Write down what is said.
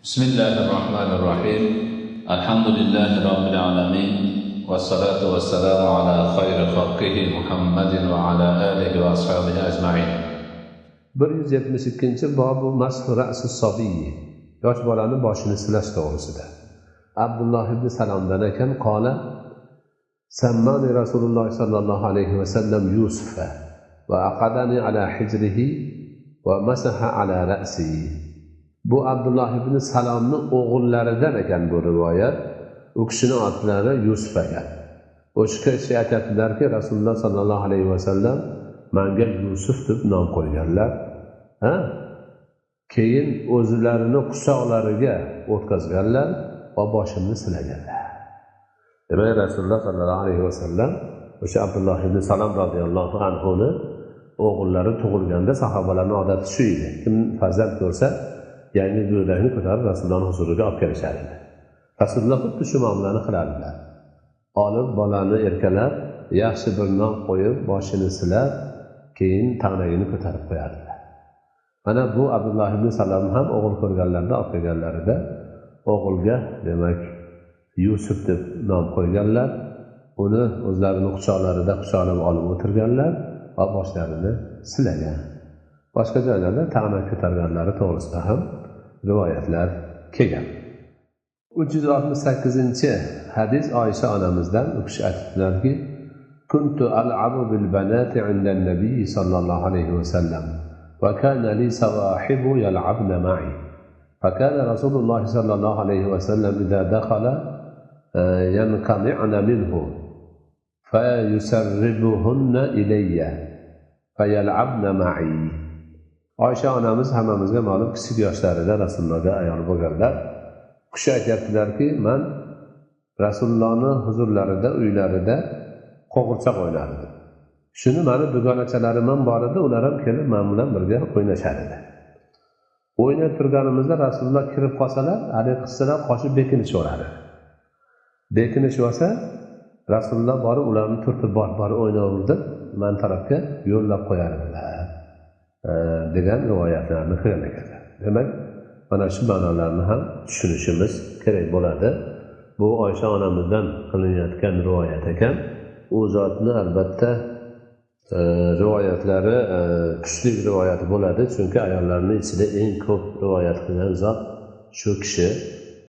بسم الله الرحمن الرحيم الحمد لله رب العالمين والصلاة والسلام على خير خلقه محمد وعلى آله وأصحابه أجمعين. 172 bobu mashu ra'si sabiyyi, yosh bolani boshini silash to'g'risida. Abdulloh ibn Salomdan ekan, qola sammani Rasululloh sallallohu alayhi va sallam Yusufa va aqadani ala hijrihi va masaha ala ra'si. Bu Abdulloh ibn Salomning o'g'illaridan ekan bu rivoyat. U kishining otlari Yusuf ekan. O'sha kishi aytadilarki, Rasululloh sallallohu alayhi va sallam menga Yusuf deb nom qo'yganlar. Keyin o'zlarini quchoqlariga o'tkazganlar va boshimni silaganlar. Demak, Rasululloh sallallohu alayhi va sallam o'sha Abdulloh ibn Salom radhiyallohu anhuni o'g'illari tug'ilganda sahobalarning odati shu edi. Kim farzand ko'rsa, yangi go'dakni ko'tarib Rasulullohning huzuriga olib kelishar edi. Rasululloh xuddi shu muomalani qilardilar. Olib bolani erkalab, yaxshi bir nom qo'yib, boshini silab, keyin tag'nagini ko'tarib qo'yardilar. Mana bu Abdulloh ibn Salom ham o'g'il ko'rganlarida, olib kelganlarida o'g'ilga, demak, Yusuf deb nom qo'yganlar. Uni o'zlarining quchoqlarida quchoqlab olib o'tirganlar va boshlarini silagan. Boshqa joylarda tag'na ko'targanlari to'g'risida ham rivoyatlar kelgan. 368-hadis Oysha onamizdan u kishi aytdilarki, kuntu al'abu bil banati 'inda an-nabiy sallallohu alayhi va sallam va kana li sawahibu yal'abna ma'i. Fakana Rasululloh sallallohu alayhi va sallam idza dakhala yanqami'na minhu fayusarribuhunna ilayya fayal'abna ma'i. Oysha onamiz hammamizga ma'lum, kichik yoshlarida Rasulullohga ayol bo'lganlar. Kishi aytadilarki, men Rasulullohning huzurlarida, uylarida qo'g'irchoq o'ynardim. Shuni meni dugonachalarim ham bor edi, ular ham kelib men bilan birga o'ynashar edi. O'ynab turganimizda Rasululloh kirib qolsalar, hali qizchalar qochib bekinishaveradi. Bekinishsa, Rasululloh borib ularni turtib bor o'ynaver deb men tarafga yo'llab qo'yar edilar. Degan rivoyatlarni qilgan ekanlar. Demak, mana shu ma'nolarni ham tushunishimiz kerak bo'ladi. Bu Oysha onamizdan qilinayotgan rivoyat ekan. U zotni albatta rivoyatlari kuchli rivoyat bo'ladi, chunki ayollarning ichida eng ko'p rivoyat qilgan zot shu kishi.